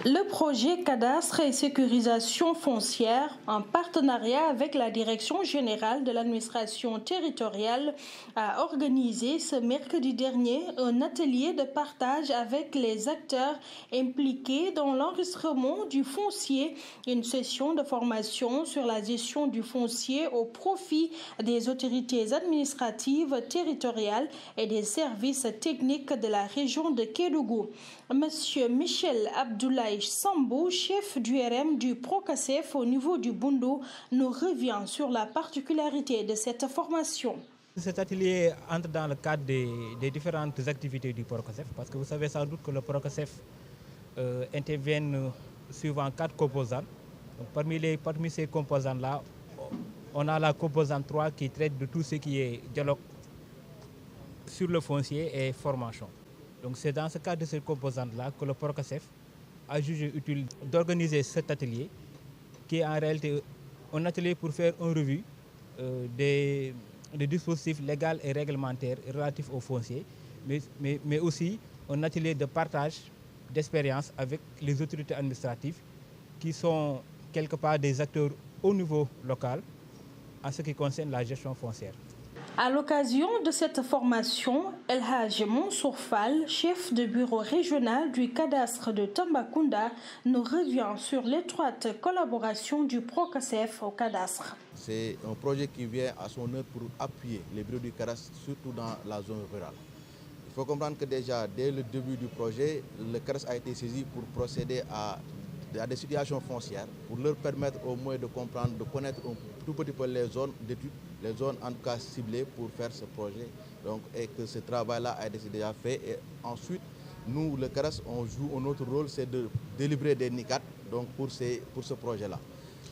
Le projet Cadastre et sécurisation foncière, en partenariat avec la Direction générale de l'administration territoriale, a organisé ce mercredi dernier un atelier de partage avec les acteurs impliqués dans l'enregistrement du foncier, une session de formation sur la gestion du foncier au profit des autorités administratives territoriales et des services techniques de la région de Kédougou. Monsieur Michel Abdoulaye Sambou, chef du RM du Procasef au niveau du Boundou, nous revient sur la particularité de cette formation. Cet atelier entre dans le cadre des différentes activités du Procasef, parce que vous savez sans doute que le Procasef intervient suivant 4 composantes. Donc, parmi ces composantes-là, on a la composante 3 qui traite de tout ce qui est dialogue sur le foncier et formation. Donc c'est dans ce cadre de cette composante-là que le Procasef a jugé utile d'organiser cet atelier, qui est en réalité un atelier pour faire une revue des dispositifs légaux et réglementaires relatifs au foncier, mais aussi un atelier de partage d'expérience avec les autorités administratives qui sont quelque part des acteurs au niveau local en ce qui concerne la gestion foncière. À l'occasion de cette formation, El Hadj Mansour Fall, chef de bureau régional du cadastre de Tambacounda, nous revient sur l'étroite collaboration du Procasef au cadastre. C'est un projet qui vient à son heure pour appuyer les bureaux du cadastre, surtout dans la zone rurale. Il faut comprendre que déjà, dès le début du projet, le cadastre a été saisi pour procéder à des situations foncières, pour leur permettre au moins de comprendre, de connaître un tout petit peu les zones d'études, les zones en tout cas ciblées pour faire ce projet. Donc, et que ce travail-là a été déjà fait. Et ensuite, nous, le cadastre, on joue un autre rôle, c'est de délivrer des NICAD donc pour ce projet-là.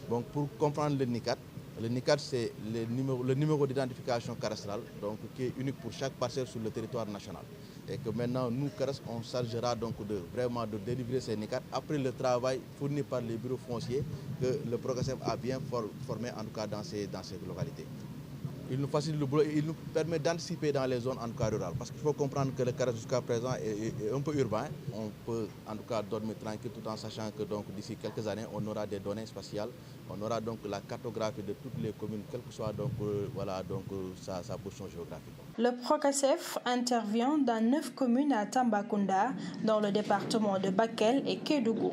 Donc, pour comprendre le NICAD, c'est le numéro d'identification cadastrale, donc qui est unique pour chaque parcelle sur le territoire national. Et que maintenant, nous, cadastre, on chargera donc vraiment de délivrer ces NICAD après le travail fourni par les bureaux fonciers que le Procasef a bien formé en tout cas dans ces localités. Il nous facilite le boulot et il nous permet d'anticiper dans les zones en tout cas rurales. Parce qu'il faut comprendre que le cadastre jusqu'à présent est un peu urbain. On peut en tout cas dormir tranquille tout en sachant que d'ici quelques années, on aura des données spatiales. On aura donc la cartographie de toutes les communes, quelle que soit sa position géographique. Le Procasef intervient dans 9 communes à Tambacounda, dans le département de Bakel et Kédougou.